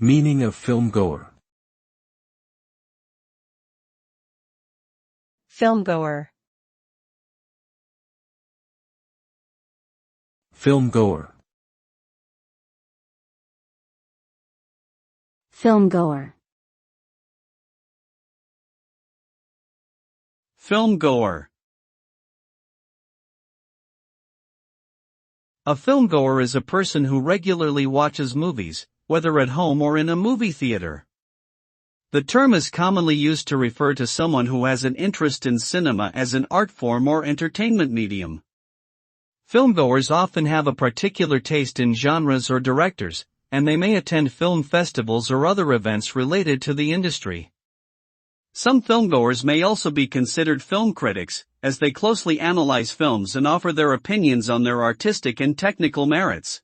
Meaning of film-goer. Film-goer. Film-goer. Film-goer. Film-goer. A film-goer is a person who regularly watches movies, whether at home or in a movie theater. The term is commonly used to refer to someone who has an interest in cinema as an art form or entertainment medium. Filmgoers often have a particular taste in genres or directors, and they may attend film festivals or other events related to the industry. Some filmgoers may also be considered film critics, as they closely analyze films and offer their opinions on their artistic and technical merits.